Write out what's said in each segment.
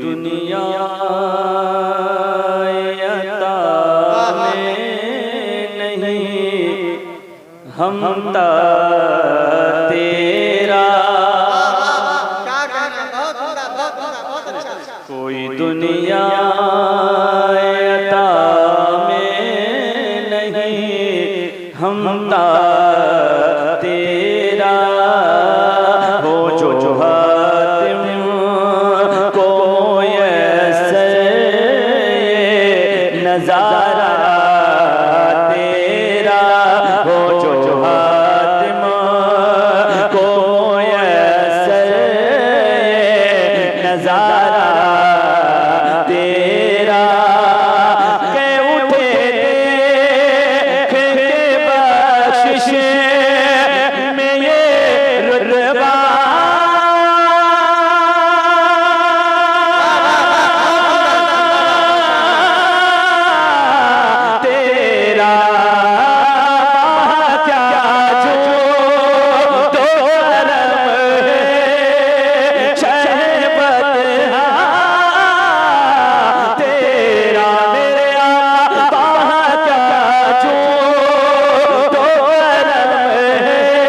दुनिया अता में नहीं, हमता तेरा। कोई दुनिया अता में नहीं, हमता तेरा। हो जो हातिम को मुयस्सर नज़ारा तेरा। हो जो हातिम को मुयस्सर नज़ारा तेरा। के उठे देख के बख्शिश में ये रुतबा तेरा। क्या जो तो करम है शहबत तेरा। मेरे आका क्या जो तो करम है शहबत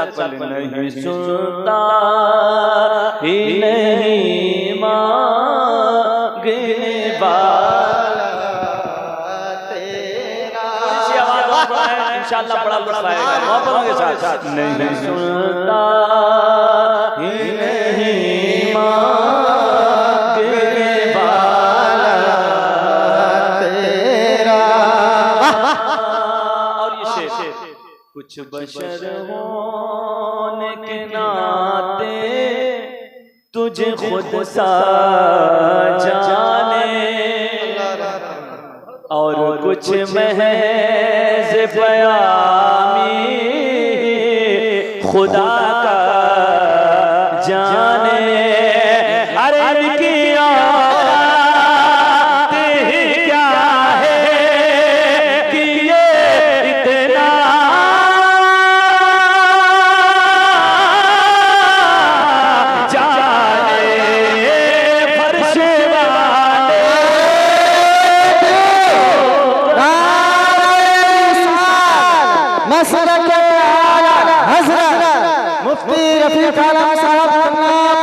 तेरा। नहीं सुनता ही नहीं मांगने वाला तेरा। नहीं सुनता नहीं सुनता ही नहीं मांगने वाला तेरा। इंशाअल्लाह बड़ा लुत्फ आएगा मोहब्बतों के साथ। नहीं सुनता ही नहीं मांगने वाला तेरा। और ये शेर, कुछ बशर होने के नाते तुझे खुद सा जाने, और कुछ महज बयामी खुदा का जाने। अरे इनकी औकात ही क्या है कि ये इतना जाने। फर्श वाले मसरक हज़रत मुफ्ती रफीक आलम साहब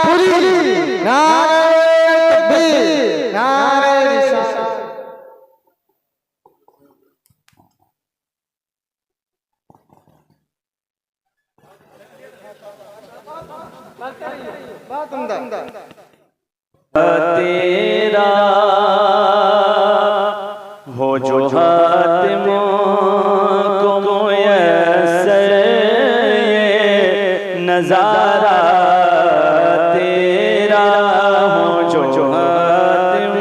पूरी नारे तकबीर नारे रिसालत। बात उम्दा तेरा। हो जो हातिम को मुयस्सर नज़ारा तेरा। हो जो हातिम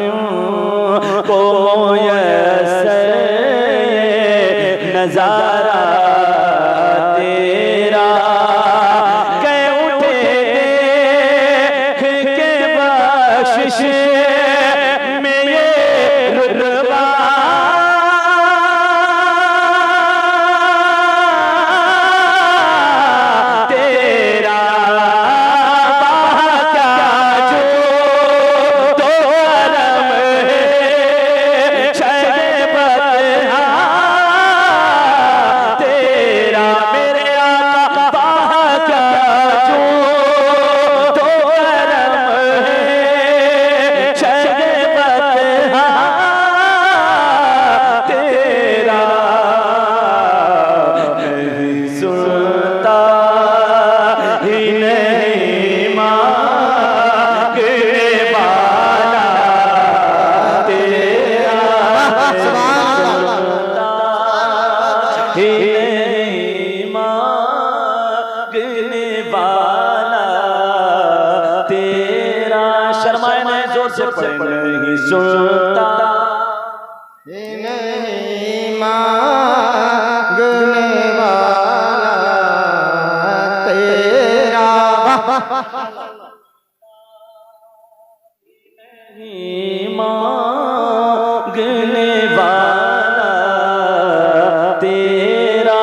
को मुयस्सर नज़ारा तेरा। के उठे देख के बख्शिश नहीं सुनता नहीं मांगने वाला तेरा नहीं मांगने वाला तेरा।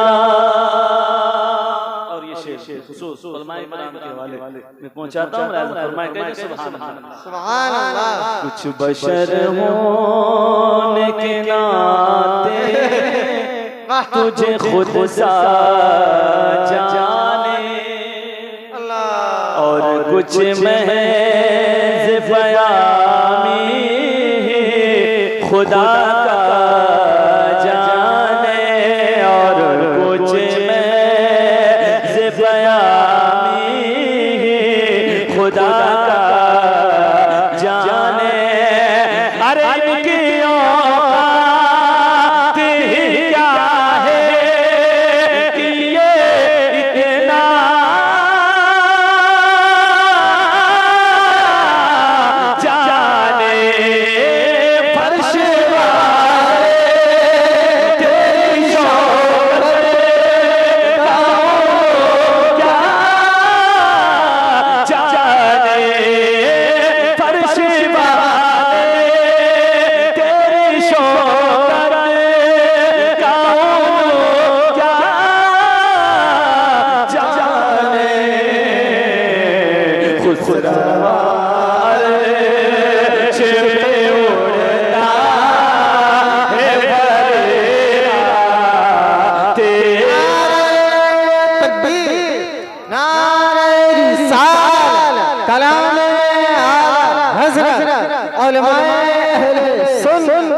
और ये शेर खुसूस उलमाए किराम के हवाले मैं पहुंचाता हूँ। फरमाए कहते सुभान अल्लाह। सुभान अल्लाह। कुछ बशर होने के नाते तुझे खुद सा जाने और कुछ महज़ बयामी खुदा का जाने और कुछ महज़ बयामी खुदा का जाने। अरे इनकी औकात ही क्या है कि ये इतना जाने। फर्श वाले तेरी शौकत का क्या जाने। फर्श वाले तेरी शौकत का क्या जाने। खुसरवा अर्श पे उड़ता है बरेरा तेरा। तकबीर नारे रिसालत कलाम आला हज़रत उलमाए अहले सुन्नत।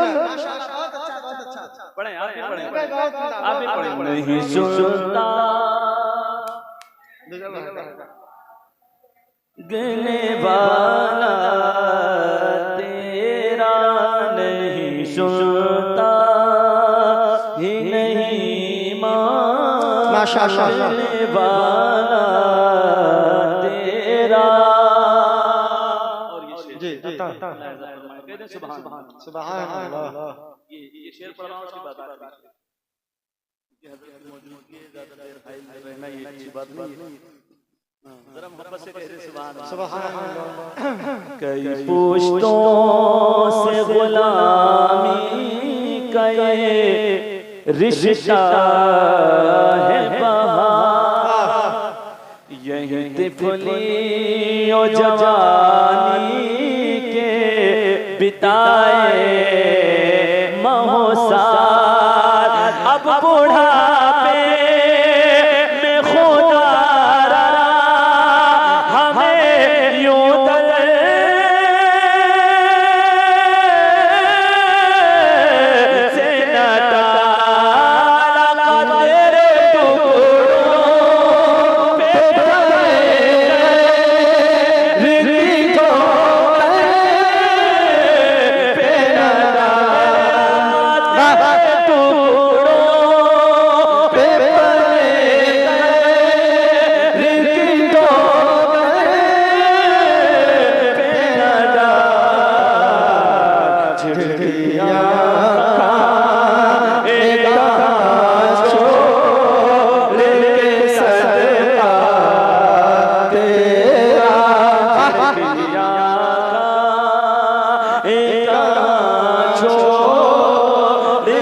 पढ़ें आप भी पढ़ें। नहीं सुनता गने वाला तेरा नहीं सुनता ही नहीं माशाअल्लाह। मांगने वाला तेरा। और ये शेर जी कहते सुभान सुभान अल्लाह। ये शेर पढ़ रहा हूँ उसकी बात आ रही है कि हज़रत की मौजूदगी है, ज़्यादा देर हाइल में रहना ये अच्छी बात नहीं है। जरा मोहब्बत से कहते सुभान सुभान अल्लाह। कई पुश्तों से गुलामी का ये रिश्ता है बहार। यही तिफली और जवानी के बिताए महोसार। अब बुढ़ापे में खुदा हमें यूं से न टाला तेरे टुकड़ों पे रिको पे न टाला टुकड़ों पे रिको पे न डाल झिड़कियाँ एक छोड़ के सदका तेरा। झिड़कियाँ एक छोड़ के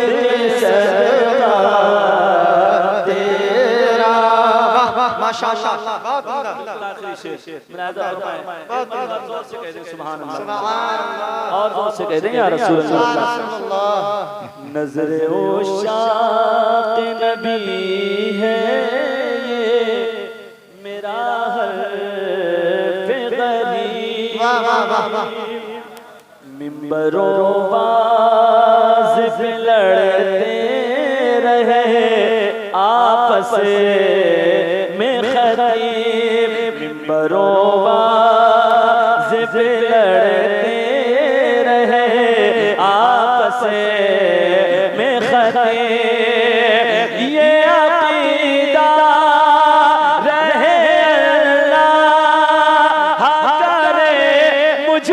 सदका तेरा। माशाअल्लाह। बहुत उम्दा। आखिरी शेर मुनाज़ा फरमाएं। बहुत जोर से कह दें सुभान अल्लाह। सुभान अल्लाह। और जोर से कह दें या रसूल अल्लाह। अल्लाह। नज़र उशाक़ नबी है ये मेरा हर्फ़ ग़रीब। मिंबरों वाज़िफ़ लड़ते रहे आपस में ख़तीब। मिंबरों वाज़िफ़ लड़ते रहे आपस में ख़तीब। ये अक़ीदा रहे अल्लाह करे मुझ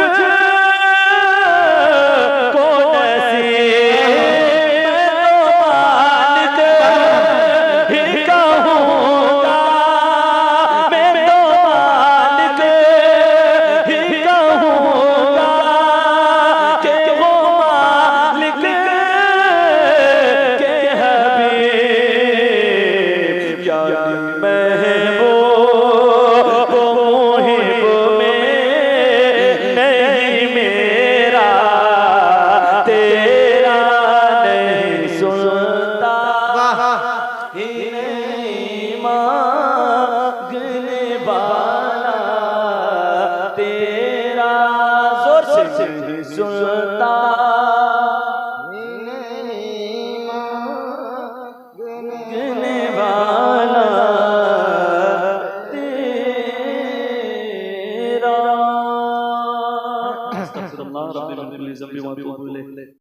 सुनता मांगने वाला तेरा।